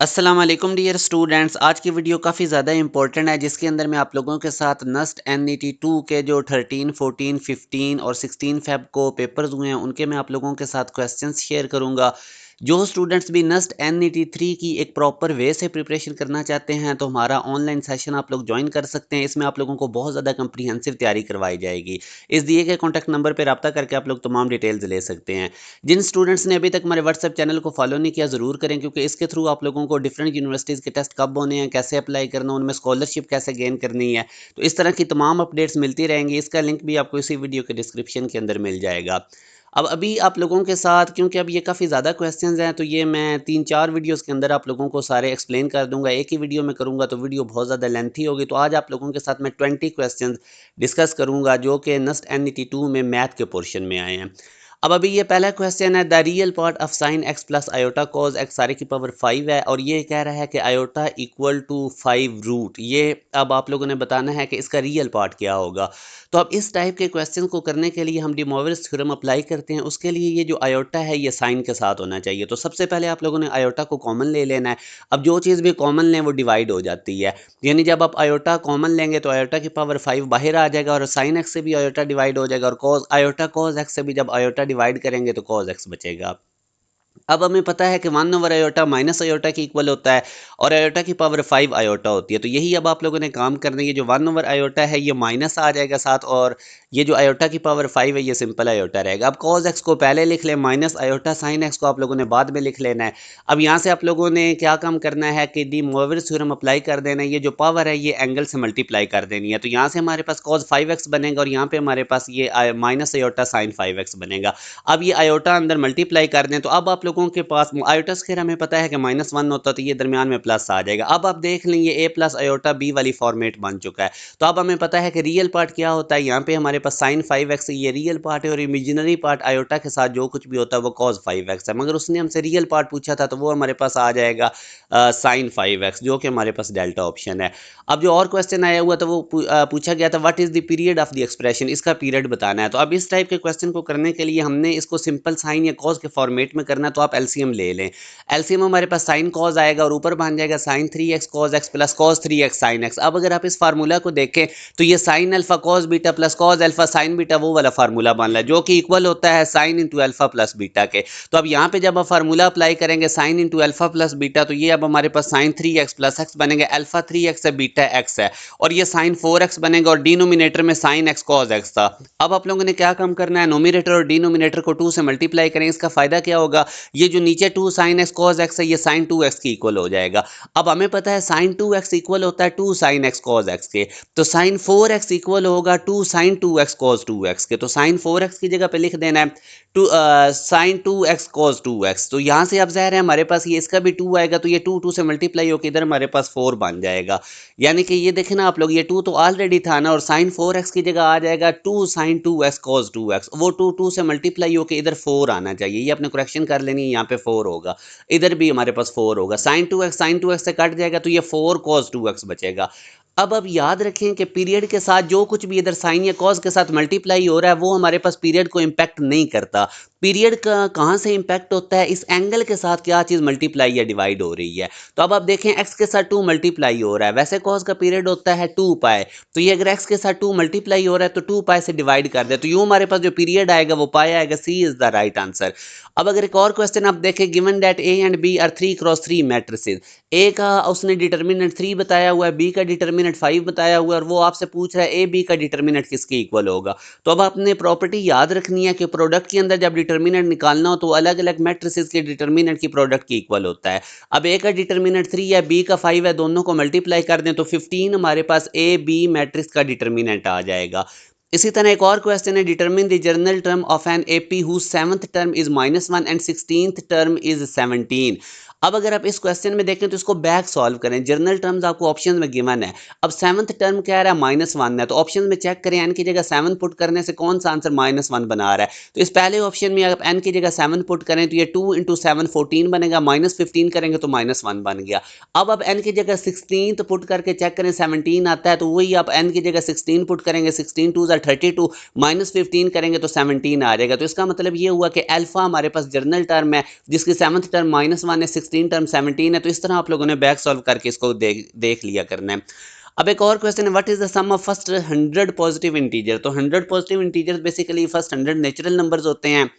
अस्सलाम वालेकुम dear students. आज की वीडियो काफ़ी ज़्यादा इंपॉर्टेंट है जिसके अंदर मैं आप लोगों के साथ नस्ट NET 2 के जो 13, 14, 15 और 16 फेब को पेपर्स हुए हैं उनके मैं आप लोगों के साथ क्वेश्चंस शेयर करूंगा। जो स्टूडेंट्स भी नस्ट NET 3 की एक प्रॉपर वे से प्रिपरेशन करना चाहते हैं तो हमारा ऑनलाइन सेशन आप लोग ज्वाइन कर सकते हैं। इसमें आप लोगों को बहुत ज़्यादा कंप्रीहेंसिव तैयारी करवाई जाएगी। इस दिए गए कॉन्टैक्ट नंबर पर रब्ता करके आप लोग तमाम डिटेल्स ले सकते हैं। जिन स्टूडेंट्स ने अभी तक हमारे व्हाट्सएप चैनल को फॉलो नहीं किया ज़रूर करें, क्योंकि इसके थ्रू आप लोगों को डिफरेंट यूनिवर्सिटीज़ के टेस्ट कब होने हैं, कैसे अप्लाई करना, उनमें स्कॉलरशिप कैसे गेन करनी है, तो इस तरह की तमाम अपडेट्स मिलती रहेंगी। इसका लिंक भी आपको इसी वीडियो के डिस्क्रिप्शन के अंदर मिल जाएगा। अब अभी आप लोगों के साथ, क्योंकि अब ये काफ़ी ज़्यादा क्वेश्चंस हैं, तो ये मैं 3-4 वीडियोस के अंदर आप लोगों को सारे एक्सप्लेन कर दूंगा। एक ही वीडियो में करूंगा तो वीडियो बहुत ज़्यादा लेंथी होगी। तो आज आप लोगों के साथ मैं 20 क्वेश्चंस डिस्कस करूंगा जो कि नस्ट NET 2 में मैथ के पोर्शन में आए हैं। अब अभी ये पहला क्वेश्चन है, the real part of sine x plus iota cos x सारे की पावर 5 है और ये कह रहा है कि आयोटा इक्वल टू 5 रूट। ये अब आप लोगों ने बताना है कि इसका रियल पार्ट क्या होगा। तो अब इस टाइप के क्वेश्चन को करने के लिए हम डी मोइरेस थ्योरम अप्लाई करते हैं। उसके लिए ये जो आयोटा है ये साइन के साथ होना चाहिए। तो सबसे पहले आप लोगों ने आयोटा को कॉमन ले लेना है। अब जो चीज़ भी कॉमन लें वो डिवाइड हो जाती है, यानी जब आप आयोटा कॉमन लेंगे तो आयोटा की पावर 5 बाहर आ जाएगा और साइन एक्स से भी आयोटा डिवाइड हो जाएगा और कॉज आयोटा कॉज एक्स से भी जब आयोटा डिवाइड करेंगे तो कॉज एक्स बचेगा। अब हमें पता है कि 1 ओवर आयोटा माइनस आयोटा के इक्वल होता है और आयोटा की पावर 5 आयोटा होती है। तो यही अब आप लोगों ने काम करना है। ये जो 1 ओवर आयोटा है ये माइनस आ जाएगा साथ, और ये जो आयोटा की पावर 5 है ये सिंपल आयोटा रहेगा। अब कॉज एक्स को पहले लिख लें, माइनस आयोटा साइन एक्स को आप लोगों ने बाद में लिख लेना है। अब यहाँ से आप लोगों ने क्या काम करना है कि डी मोइरेस थ्योरम अप्लाई कर देना है। ये जो पावर है ये एंगल से मल्टीप्लाई कर देनी है। तो यहाँ से हमारे पास कॉज 5x बनेगा और यहाँ पे हमारे पास ये माइनस आयोटा साइन 5x बनेगा। अब ये आयोटा अंदर मल्टीप्लाई कर दें तो अब आप लोगों के पास आयोटा स्क्वायर हमें पता है कि -1 होता है, तो ये दरमियान में प्लस आ जाएगा। अब आप देख लें ये a प्लस आयोटा b वाली फॉर्मेट बन चुका है। तो अब हमें पता है कि रियल पार्ट क्या होता है। यहाँ पे हमारे पास साइन 5x ये रियल पार्ट है और इमेजिनरी पार्ट आयोटा के साथ जो कुछ भी होता है वो कॉज 5x है। मगर उसने हमसे रियल पार्ट पूछा था तो वो हमारे पास आ जाएगा साइन 5x, जो कि हमारे पास डेल्टा ऑप्शन है। अब जो और क्वेश्चन आया हुआ था वो पूछा गया था what is the period of the expression, इसका पीरियड बताना है। तो अब इस टाइप के क्वेश्चन को करने के लिए हमने इसको सिंपल साइन या कॉज के फॉर्मेट में करना है। तो आप एलसीएम ले लें। एलसीएम हमारे पास साइन कॉज आएगा और ऊपर बन जाएगा sine 3x cos x plus cos 3x sine x. अब अगर आप इस फार्मूला को देखें तो ये sine alpha cos beta plus cos alpha sine beta वो वाला फार्मूला बन रहा है जो कि इक्वल होता है sine into alpha plus beta के। तो अब यहाँ पे जब आप फार्मूला अप्लाई करेंगे sine into alpha plus beta, तो ये अब हमारे पास साइन 3x प्लस एक्स बनेगा। अल्फा 3x है, बीटा x है, और ये साइन 4x बनेगा और डिनोमिनेटर में साइन x कॉज x था। अब आप लोगों ने क्या काम करना है, नोमिनेटर और डिनोमिनेटर को 2 से मल्टीप्लाई करें। इसका फायदा क्या होगा, ये जो नीचे 2 साइन x कॉज x है ये साइन 2x की इक्वल हो जाएगा। अब हमें पता है साइन 2x इक्वल होता है 2 साइन x कॉज x के, तो साइन 4x इक्वल होगा 2 साइन 2x कॉज 2x के। तो साइन 4x की जगह पे लिख देना है to sign 2x cause 2x। तो यहाँ से अब ज़ाहिर है हमारे पास ये इसका भी 2 आएगा, तो ये 2 से मल्टीप्लाई होकर इधर हमारे पास 4 बन जाएगा। यानी कि ये देखें ना आप लोग, ये 2 तो ऑलरेडी था ना, और साइन 4x की जगह आ जाएगा 2 साइन 2x कॉज 2x। वो 2 से मल्टीप्लाई होकर इधर 4 आना चाहिए। ये अपने करेक्शन कर लेनी है, यहाँ पे 4 होगा, इधर भी हमारे पास 4 होगा। साइन 2x से कट जाएगा तो ये 4 कॉज 2x बचेगा। अब याद रखें कि पीरियड के साथ जो कुछ भी इधर साइन या कॉज के साथ मल्टीप्लाई हो रहा है वो हमारे पास पीरियड को इम्पैक्ट नहीं करता। पीरियड का कहाँ से इम्पैक्ट होता है, इस एंगल के साथ क्या चीज़ मल्टीप्लाई या डिवाइड हो रही है। तो अब आप देखें x के साथ 2 मल्टीप्लाई हो रहा है, वैसे कॉज का पीरियड होता है 2 पाई, तो ये अगर x के साथ 2 मल्टीप्लाई हो रहा है तो 2 पाई से डिवाइड कर दे, तो यूँ हमारे पास जो पीरियड आएगा वो पाई आएगा। C is the right answer. अब अगर एक और क्वेश्चन आप देखें, given that a and b are 3x3 matrices. A का उसने डिटर्मिनेंट 3 बताया हुआ है, बी का डिटर्मिनेंट 5 बताया हुआ है, और वो आपसे पूछ रहा है ए बी का डिटर्मिनेंट किसके इक्वल होगा। तो अब आपने प्रॉपर्टी याद रखनी है कि प्रोडक्ट के अंदर जब डिटर्मिनेंट निकालना हो तो अलग अलग मैट्रिसेस के डिटर्मिनेंट की प्रोडक्ट की इक्वल होता है। अब ए का डिटर्मिनेंट 3 है, बी का 5 है, दोनों को मल्टीप्लाई कर दें तो 15 हमारे पास ए बी मैट्रिक्स का डिटर्मिनेंट आ जाएगा। इसी तरह एक और क्वेश्चन है, determine the general term of an AP whose 7th term is -1 and 16th term is 17। अब अगर आप इस क्वेश्चन में देखें तो इसको बैक सॉल्व करें। जर्नल टर्म्स आपको ऑप्शन में गिवन है। अब 7th टर्म क्या रहा है, -1 है, तो ऑप्शन में चेक करें एन की जगह 7 पुट करने से कौन सा आंसर -1 बना रहा है। तो इस पहले ऑप्शन में अगर एन की जगह 7 पुट करें तो ये 2 इंटू 7 14 बनेगा, -15 करेंगे तो -1 बन गया। अब आप एन की जगह 16 पुट करके चेक करें 17 आता है, तो वही आप एन की जगह 16 पुट करेंगे, 16 2 32, -15 करेंगे तो 17 आ जाएगा। तो इसका मतलब ये हुआ कि अल्फा हमारे पास जर्नल टर्म है जिसकी 7th टर्म -1 है, 16 टर्म 17 है, तो इस तरह आप लोगों ने बैक सॉल्व करके इसको देख लिया करना है। अब एक और क्वेश्चन है, what is the sum of first 100 positive integer. तो 100 positive integer basically first 100 natural numbers होते हैं।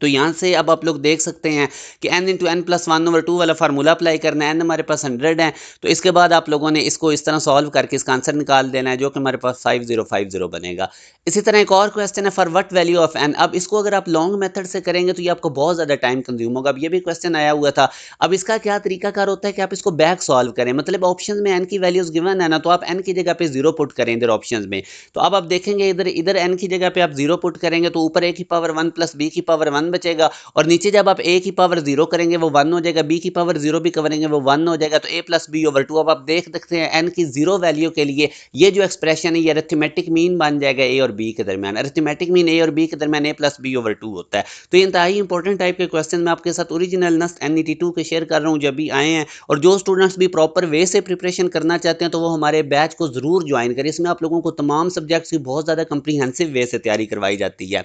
तो यहाँ से अब आप लोग देख सकते हैं कि n इंटू एन प्लस 1/2 वाला फार्मूला अप्लाई करना है। n हमारे पास 100 है, तो इसके बाद आप लोगों ने इसको इस तरह सॉल्व करके इसका आंसर निकाल देना है, जो कि हमारे पास 5050 बनेगा। इसी तरह एक और क्वेश्चन है, for what value of n। अब इसको अगर आप लॉन्ग मेथड से करेंगे तो ये आपको बहुत ज़्यादा टाइम कंज्यूम होगा। अब ये भी क्वेश्चन आया हुआ था। अब इसका क्या तरीकाकार होता है कि आप इसको बैक सॉल्व करें, मतलब ऑप्शन में n की वैल्यूज गिवन है ना, तो आप n की जगह पे 0 पुट करें इधर ऑप्शन में। तो अब आप देखेंगे इधर इधर n की जगह पे आप 0 पुट करेंगे तो ऊपर a की पावर 1 प्लस b की पावर 1 बचेगा, और नीचे जब आप a की पावर 0 करेंगे वो 1 हो जाएगा, b की पावर 0 भी करेंगे वो 1 हो जाएगा, तो a प्लस बी ओवर 2। अब आप देख सकते हैं n की 0 वैल्यू के लिए ये जो एक्सप्रेशन है ये अरिथमेटिक मीन बन जाएगा a और b के दरमियान। अरिथमेटिक मीन a और b के दरमियान a प्लस बी ओवर 2 होता है। तो ये इंतहाई इंपॉर्टेंट टाइप के क्वेश्चन मैं आपके साथ ओरिजिनल नस्ट NET2 के शेयर कर रहा हूँ जब भी आए हैं। और जो स्टूडेंट्स भी प्रॉपर वे से प्रिपरेशन करना चाहते हैं तो वो हमारे बैच को जरूर ज्वाइन करें। इसमें आप लोगों को तमाम सब्जेक्ट्स की बहुत ज़्यादा कंप्रीहेंसिव वे से तैयारी करवाई जाती है।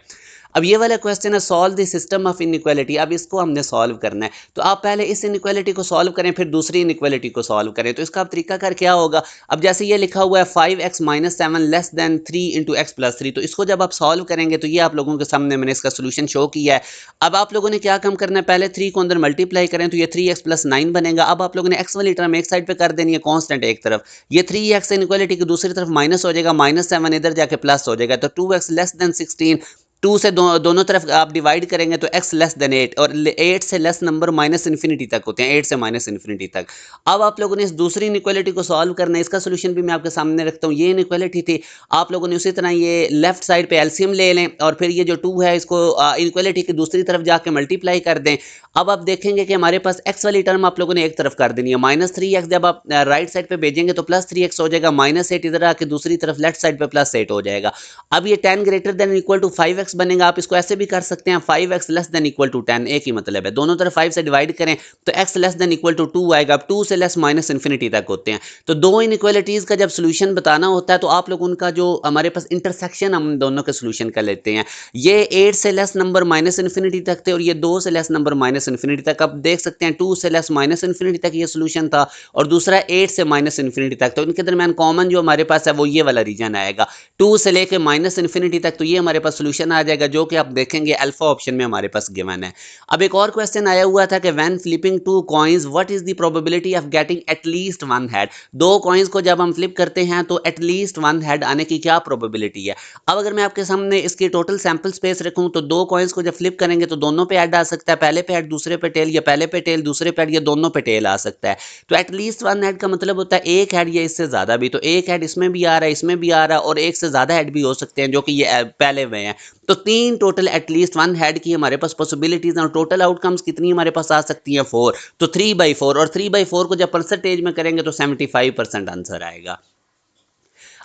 अब ये वाला क्वेश्चन है, solve the system of inequality. अब इसको हमने सॉल्व करना है, तो आप पहले इस इनइक्वालिटी को सॉल्व करें फिर दूसरी इनइक्वालिटी को सॉल्व करें। तो इसका तरीका कर क्या होगा, अब जैसे ये लिखा हुआ है 5x minus 7 less than 3 into x plus 3, तो इसको जब आप सॉल्व करेंगे तो ये आप लोगों के सामने मैंने इसका सोल्यूशन शो किया है। अब आप लोगों ने क्या काम करना है, पहले 3 को अंदर मल्टीप्लाई करें तो ये 3x प्लस 9 बनेगा। अब आप लोगों ने एक्स वाली टर्म एक साइड पे कर देनी है कॉन्स्टेंट एक तरफ, ये 3x इनइक्वालिटी की दूसरी तरफ माइनस हो जाएगा, माइनस 7 इधर जाके प्लस हो जाएगा, तो 2x लेस देन 16 2 से दोनों तरफ आप डिवाइड करेंगे तो x लेस देन 8, और 8 से लेस नंबर माइनस इन्फिनिटी तक होते हैं, 8 से माइनस इन्फिनिटी तक। अब आप लोगों ने इस दूसरी इनइक्वालिटी को सॉल्व करना है, इसका सोल्यूशन भी मैं आपके सामने रखता हूँ। ये इनइक्वालिटी थी, आप लोगों ने उसी तरह ये लेफ्ट साइड पे एलसीएम ले लें और फिर ये जो 2 है इसको इनइक्वालिटी की दूसरी तरफ जाके मल्टीप्लाई कर दें। अब आप देखेंगे कि हमारे पास x वाली टर्म आप लोगों ने एक तरफ कर देनी है, -3x जब आप राइट साइड पे भेजेंगे तो +3x हो जाएगा, -8 इधर आके दूसरी तरफ लेफ्ट साइड पे +8 हो जाएगा। अब ये 10 greater than equal to 5x बनेगा। आप इसको ऐसे भी कर सकते हैं 5x less than equal to 10, एक ही मतलब है, दोनों तरफ 5 से डिवाइड करें तो x less than equal to 2 आएगा। अब 2 से लेस माइनस इन्फिनिटी तक होते हैं। तो दो इनइक्वालिटीज का जब सोल्यूशन बताना होता है तो आप लोग उनका जो हमारे पास इंटरसेक्शन हम दोनों के सोल्यूशन कर लेते हैं। ये 8 से लेस नंबर माइनस इन्फिनिटी तक थे और ये 2 से लेस नंबर माइनस इन्फिनिटी तक। अब देख सकते हैं 2 से लेस माइनस इन्फिनिटी तक ये सोल्यूशन था और दूसरा 8 से माइनस इन्फिनिटी तक, तो इनके दरमियान कॉमन जो हमारे पास है वो ये वाला रीजन आएगा 2 से लेके माइनस इन्फिनिटी तक। तो ये हमारे पास सोल्यूशन आ जाएगा जो कि आप देखेंगे अल्फा ऑप्शन में हमारे पास गिवन है। अब एक और क्वेश्चन आया हुआ था कि when flipping two coins what is the probability of getting at least one head. दो कॉइंस को जब हम फ्लिप करते हैं तो एटलीस्ट वन हेड आने की क्या प्रोबेबिलिटी है। अब अगर मैं आपके सामने इसकी टोटल सैंपल स्पेस रखूं तो दो कॉइंस को जब फ्लिप करेंगे तो दोनों पे हेड आ सकता है, पहले पे हेड दूसरे पे टेल, या पहले पे टेल दूसरे पे हेड, या दोनों पे टेल आ सकता है। तो एटलीस्ट वन हेड का मतलब होता है एक हेड या इससे ज्यादा भी, तो एक हेड इसमें भी आ रहा है इसमें भी आ रहा है और एक से ज्यादा हेड भी हो सकते हैं जो कि ये पहले में है। तो तीन टोटल एटलीस्ट वन हेड की हमारे पास पॉसिबिलिटीज और टोटल आउटकम्स कितनी हमारे पास आ सकती है 4, तो 3/4, और 3/4 को जब परसेंटेज में करेंगे तो 75% आंसर आएगा।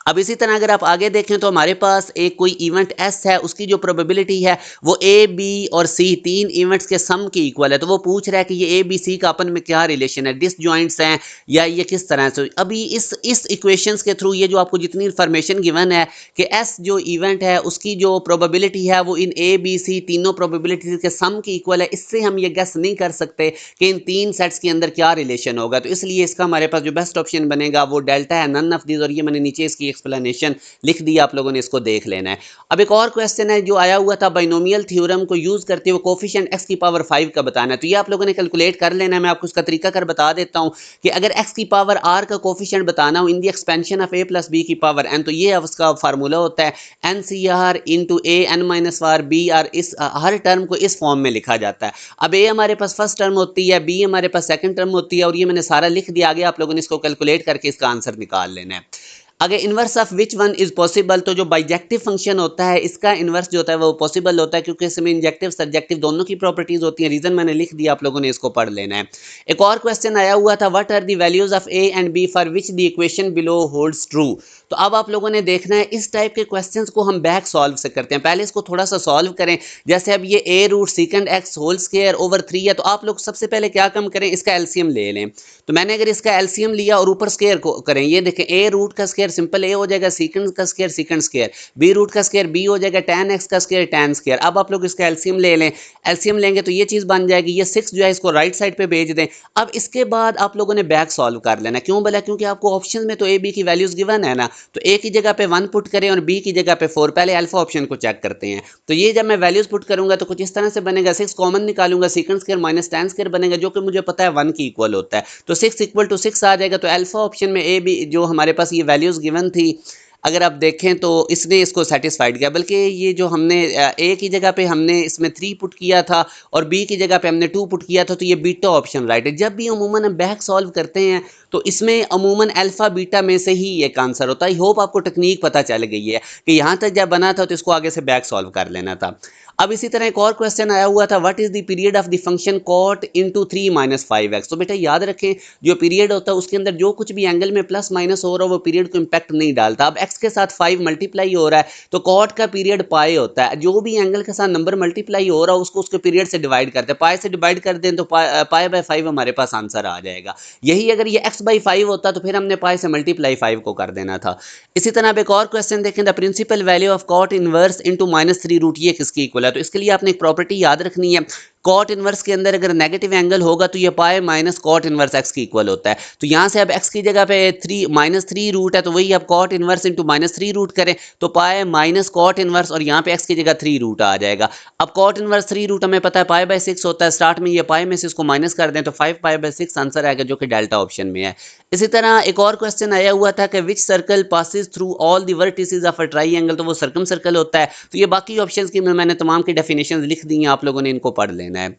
अब इसी तरह अगर आप आगे देखें तो हमारे पास एक कोई इवेंट एस है, उसकी जो प्रोबेबिलिटी है वो ए बी और सी तीन इवेंट्स के सम की इक्वल है। तो वो पूछ रहा है कि ये ए बी सी का अपन में क्या रिलेशन है, डिसजॉइंट्स हैं या ये किस तरह से। अभी इस इक्वेशंस के थ्रू ये जो आपको जितनी इंफॉर्मेशन गिवन है कि एस जो इवेंट है उसकी जो प्रोबेबिलिटी है वो इन ए बी सी तीनों प्रोबेबिलिटीज के सम की इक्वल है, इससे हम ये गेस नहीं कर सकते कि इन तीन सेट्स के अंदर क्या रिलेशन होगा। तो इसलिए इसका हमारे पास जो बेस्ट ऑप्शन बनेगा वो डेल्टा है, नन ऑफ दीज, और ये मैंने नीचे इसकी एक्सप्लेनेशन लिख दी, आप लोगों ने इसको देख लेना है। अब एक और क्वेश्चन है जो आया हुआ था, बाइनोमियल थ्योरम को यूज करते हुए कोफिशिएंट x की पावर 5 का बताना है। तो ये आप लोगों ने कैलकुलेट कर लेना है, मैं आपको इसका तरीका कर बता देता हूं कि अगर x की पावर r का कोफिशिएंट बताना हो in the expansion of a plus b की पावर n, तो ये उसका फार्मूला होता है NCR into a n minus r b r. इस हर टर्म को इस फॉर्म में लिखा जाता है। अब a हमारे पास फर्स्ट टर्म होती है, b हमारे पास सेकंड टर्म होती है, और ये मैंने सारा लिख दिया, आगे आप लोगों ने इसको कैलकुलेट करके इसका आंसर निकाल लेना है। अगर inverse of which one is possible, तो जो बाइजेक्टिव फंक्शन होता है इसका इन्वर्स जो होता है वो पॉसिबल होता है क्योंकि इसमें इंजेक्टिव सब्जेक्टिव दोनों की प्रॉपर्टीज होती हैं। रीजन मैंने लिख दिया, आप लोगों ने इसको पढ़ लेना है। एक और क्वेश्चन आया हुआ था, what are the values of a and b for which the equation below holds true. तो अब आप लोगों ने देखना है इस टाइप के क्वेश्चंस को हम बैक सॉल्व से करते हैं। पहले इसको थोड़ा सा सॉल्व करें, जैसे अब ये a root second x whole square over 3 है, तो आप लोग सबसे पहले क्या काम करें, इसका एलसीएम ले लें। तो मैंने अगर इसका एलसीएम लिया और ऊपर स्क्वायर को करें, ये देखें a रूट का स्क्वायर सिंपल, ए हो जाएगा सीकेंड का square secant square, b root का स्क्वायर बी हो जाएगा tan x का स्क्वायर tan स्क्वायर। अब आप लोग इसका एलसीएम ले लें, एलसीएम लेंगे तो ये चीज़ बन जाएगी, ये 6 जो है इसको राइट साइड पे भेज दें। अब इसके बाद आप लोगों ने बैक सॉल्व कर लेना। क्यों बोला? क्योंकि आपको ऑप्शन में तो ए बी की वैल्यूज गिवन है ना, तो ए की जगह पे 1 पुट करें और बी की जगह पे 4। पहले अल्फा ऑप्शन को चेक करते हैं। तो ये जब मैं वैल्यूज पुट करूंगा तो कुछ इस तरह से बनेगा, 6 कॉमन निकालूंगा, secant square minus tan square बनेगा, जो कि मुझे पता है 1 की इक्वल होता है। तो 6 इक्वल टू 6 आ जाएगा। तो अल्फा ऑप्शन में ए बी जो हमारे पास ये वैल्यूज गिवन थी, अगर आप देखें तो इसने इसको सेटिस्फाइड किया। बल्कि ये जो हमने ए की जगह पे हमने इसमें 3 पुट किया था और बी की जगह पे हमने 2 पुट किया था, तो ये बीटा ऑप्शन राइट है। जब भी अमूमन हम बैक सॉल्व करते हैं तो इसमें अमूमन अल्फा बीटा में से ही एक आंसर होता है। आई होप आपको टेक्निक पता चल गई है कि यहाँ तक जब बना था तो इसको आगे से बैक सॉल्व कर लेना था। अब इसी तरह एक और क्वेश्चन आया हुआ था, what is the period of the function cot into 3 - 5x। तो बेटा याद रखें, जो पीरियड होता है उसके अंदर जो कुछ भी एंगल में प्लस माइनस हो रहा है वो पीरियड को इंपैक्ट नहीं डालता। अब x के साथ 5 मल्टीप्लाई हो रहा है तो cot का पीरियड पाई होता है। जो भी एंगल के साथ नंबर मल्टीप्लाई हो रहा है उसको उसके पीरियड से डिवाइड करते हैं। पाई से डिवाइड कर दें तो पाई बाय 5 हमारे पास आंसर आ जाएगा। यही अगर ये x/5 होता तो फिर हमने पाई से मल्टीप्लाई 5 को कर देना था। इसी तरह अब एक और क्वेश्चन देखें, the principal value of cot inverse into -3 ये किसकी इक्वल है। तो इसके लिए आपने एक प्रॉपर्टी याद रखनी है, cot इनवर्स के अंदर अगर नेगेटिव एंगल होगा तो ये pi minus cot inverse x की इक्वल होता है। तो यहां से अब x की जगह पे 3 -3 रूट है, तो वही अब cot इनवर्स इनटू -3 रूट करें तो पाई माइनस cot इनवर्स और यहाँ पे x की जगह 3 रूट आ जाएगा। अब cot इनवर्स 3 रूट हमें पता है पाई बाय 6 होता है। स्टार्ट में ये पाई में से इसको माइनस कर दें तो 5 पाई बाय 6 आंसर आएगा, जो कि डेल्टा ऑप्शन में है। इसी तरह एक और क्वेश्चन आया हुआ था कि which circle passes through all the vertices of a triangle. तो वो सर्कम सर्कल होता है। तो ये बाकी ऑप्शंस की मैंने तमाम की डेफिनेशन लिख दी हैं, आप लोगों ने इनको पढ़ लेना है।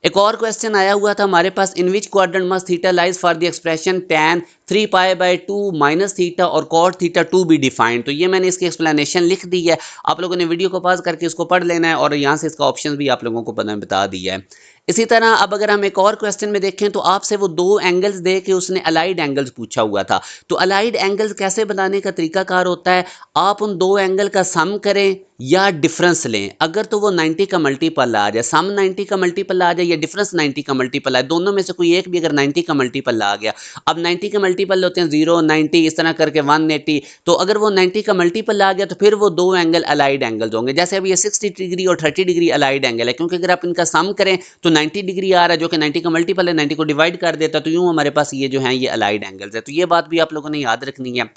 एक और क्वेश्चन आया हुआ था हमारे पास, in which quadrant must theta lies for the expression tan 3 pi by 2 minus theta और cot थीटा 2 बी डिफाइंड। तो ये मैंने इसकी एक्सप्लेनेशन लिख दी है, आप लोगों ने वीडियो को पॉज करके इसको पढ़ लेना है और यहाँ से इसका ऑप्शन भी आप लोगों को बता दिया है। इसी तरह अब अगर हम एक और क्वेश्चन में देखें तो आपसे वो 2 एंगल्स दे के उसने अलाइड एंगल्स पूछा हुआ था। तो अलाइड एंगल्स कैसे बनाने का तरीकाकार होता है, आप उन 2 एंगल का सम करें या डिफरेंस लें। अगर तो वो 90 का मल्टीपल आ जाए, सम 90 का मल्टीपल आ जाए या डिफरेंस 90 का मल्टीपल आए, दोनों में से कोई एक भी अगर 90 का मल्टीपल आ गया। अब 90 के मल्टीपल होते हैं 0 90 इस तरह करके 180। तो अगर वो 90 का मल्टीपल आ गया तो फिर वो 2 एंगल अलाइड एंगल्स होंगे। जैसे अब ये 60 डिग्री और 30 डिग्री अलाइड एंगल है, क्योंकि अगर आप इनका सम करें तो 90 डिग्री आ रहा है जो कि 90 का मल्टीपल है, 90 को डिवाइड कर देता, तो यूं हमारे पास ये जो है ये अलाइड एंगल्स है। तो ये बात भी आप लोगों ने याद रखनी है।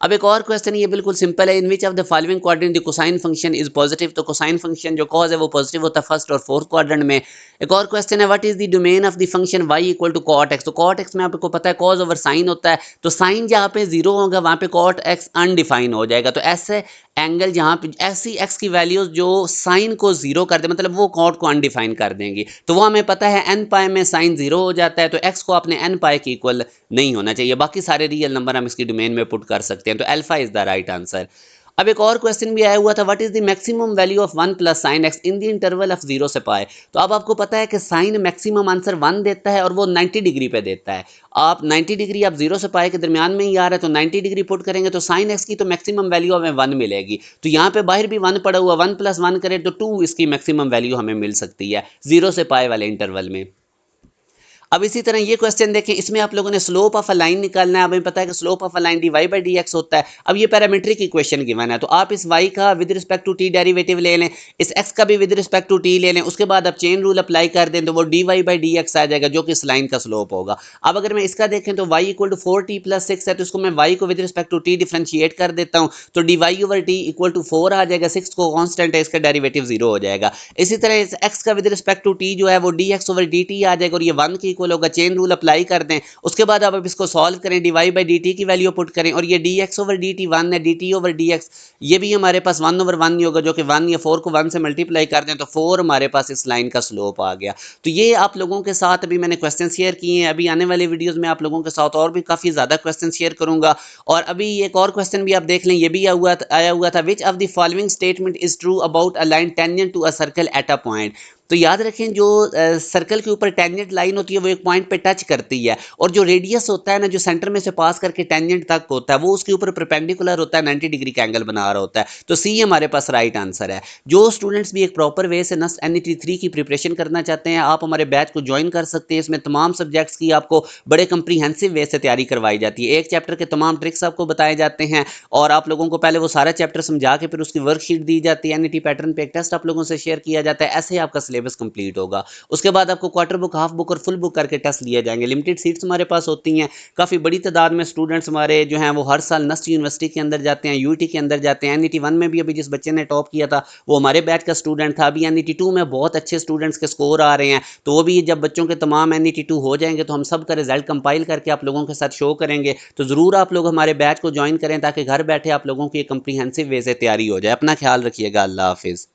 अब एक और क्वेश्चन ये बिल्कुल सिंपल है, in which of the following quadrant the cosine function is positive. तो कोसाइन फंक्शन जो कॉज है वो पॉजिटिव होता है फर्स्ट और फोर्थ क्वाड्रेंट में। एक और क्वेश्चन है, what is the domain of the function y equal to cot x। तो cot x में आपको पता है कॉज ओवर साइन होता है, तो साइन जहाँ पे 0 होगा वहाँ पे cot x अनडिफाइन हो जाएगा। तो ऐसे एंगल जहाँ पे ऐसी x की वैल्यूज जो साइन को 0 कर दे, मतलब वो cot को अनडिफाइन कर देंगी, तो वो हमें पता है n पाई में साइन 0 हो जाता है, तो x को अपने n पाई की इक्वल नहीं होना चाहिए। बाकी सारे रियल नंबर हम इसकी डोमेन में पुट कर सकते हैं, तो alpha is the right answer. अब एक और क्वेश्चन भी आया हुआ था, what is the maximum value of 1 plus sine x in the interval of 0 से पाई। तो अब आपको पता है कि साइन मैक्सिमम आंसर 1 देता है और वो 90 डिग्री पे देता है। आप 90 डिग्री आप 0 से पाई के दरमियान में ही आ रहा है, तो 90 डिग्री पुट करेंगे तो साइन एक्स की तो मैक्सिमम वैल्यू हमें 1 मिलेगी। तो यहाँ पे बाहर भी 1 पड़ा हुआ, 1 + 1 करें तो 2 इसकी मैक्सिमम वैल्यू हमें मिल सकती है 0 से पाई वाले इंटरवल में। अब इसी तरह ये क्वेश्चन देखें, इसमें आप लोगों ने स्लोप ऑफ अ लाइन निकालना है। हमें पता है कि slope of a line dy/dx होता है। अब ये पैरामीट्रिक इक्वेशन गिवन है, तो आप इस y का with respect to t derivative ले लें, इस x का भी विद रिस्पेक्ट टू t ले लें, उसके बाद आप चेन रूल अप्लाई कर दें तो वो dy/dx आ जाएगा, जो कि इस लाइन का स्लोप होगा। अब अगर मैं इसका देखें तो y = 4t + 6 है, तो इसको मैं y को with respect to t differentiate कर देता हूँ, तो dy/t = 4 आ जाएगा। 6 को कांस्टेंट है, इसका डेरिवेटिव 0 हो जाएगा। इसी तरह इस x का विद रिस्पेक्ट टू t जो है वो dx/dt आ जाएगा और ये 1 की इक्वल होगा। चेन रूल अप्लाई कर दें, उसके बाद आप इसको सॉल्व करें, dy/dt की वैल्यू पुट करें और ये dx/dt 1 है, dt/dx ये भी हमारे पास 1/1 ही होगा, जो कि 1 या 4 को 1 से मल्टीप्लाई कर दें तो 4 हमारे पास इस लाइन का स्लोप आ गया। तो ये आप लोगों के साथ अभी मैंने क्वेश्चन शेयर किए हैं। अभी आने वाले वीडियोस में आप लोगों के साथ और भी काफ़ी ज़्यादा क्वेश्चन शेयर करूंगा। और अभी एक और क्वेश्चन भी आप देख लें, ये भी आया हुआ था, which of the following statement is true about a line tangent to a circle at a point. तो याद रखें जो सर्कल के ऊपर टेंजेंट लाइन होती है वो एक पॉइंट पे टच करती है, और जो रेडियस होता है ना, जो सेंटर में से पास करके टेंजेंट तक होता है, वो उसके ऊपर परपेंडिकुलर होता है, 90 डिग्री का एंगल बना रहा होता है। तो सी हमारे पास राइट आंसर है। जो स्टूडेंट्स भी एक प्रॉपर वे से नस्ट एनईटी 3 की प्रिपरेशन करना चाहते हैं, आप हमारे बैच को ज्वाइन कर सकते हैं। इसमें तमाम सब्जेक्ट्स की आपको बड़े कंप्रीहेंसिव वे से तैयारी करवाई जाती है। एक चैप्टर के तमाम ट्रिक्स आपको बताए जाते हैं, और आप लोगों को पहले वो सारा चैप्टर समझा के फिर उसकी वर्कशीट दी जाती है। एनईटी पैटर्न पे एक टेस्ट आप लोगों से शेयर किया जाता है। ऐसे ही आपका सिलेबस कंप्लीट होगा। उसके बाद आपको क्वार्टर बुक, हाफ बुक और फुल बुक करके टेस्ट लिए जाएंगे। लिमिटेड सीट्स हमारे पास होती हैं। काफ़ी बड़ी तादाद में स्टूडेंट्स हमारे जो हैं वो हर साल नस्ट यूनिवर्सिटी के अंदर जाते हैं, यूटी के अंदर जाते हैं। एनईटी 1 में भी अभी जिस बच्चे ने टॉप किया था वो हमारे बैच का स्टूडेंट था। अभी एनईटी 2 में बहुत अच्छे स्टूडेंट्स के स्कोर आ रहे हैं, तो वो भी जब बच्चों के तमाम एनईटी 2 हो जाएंगे तो हम सब का रिजल्ट कंपाइल करके आप लोगों के साथ शो करेंगे। तो ज़रूर आप लोग हमारे बैच को ज्वाइन करें ताकि घर बैठे आप लोगों की कंप्रीहेंसिव वे से तैयारी हो जाए। अपना ख्याल रखिएगा। अल्लाह हाफिज़।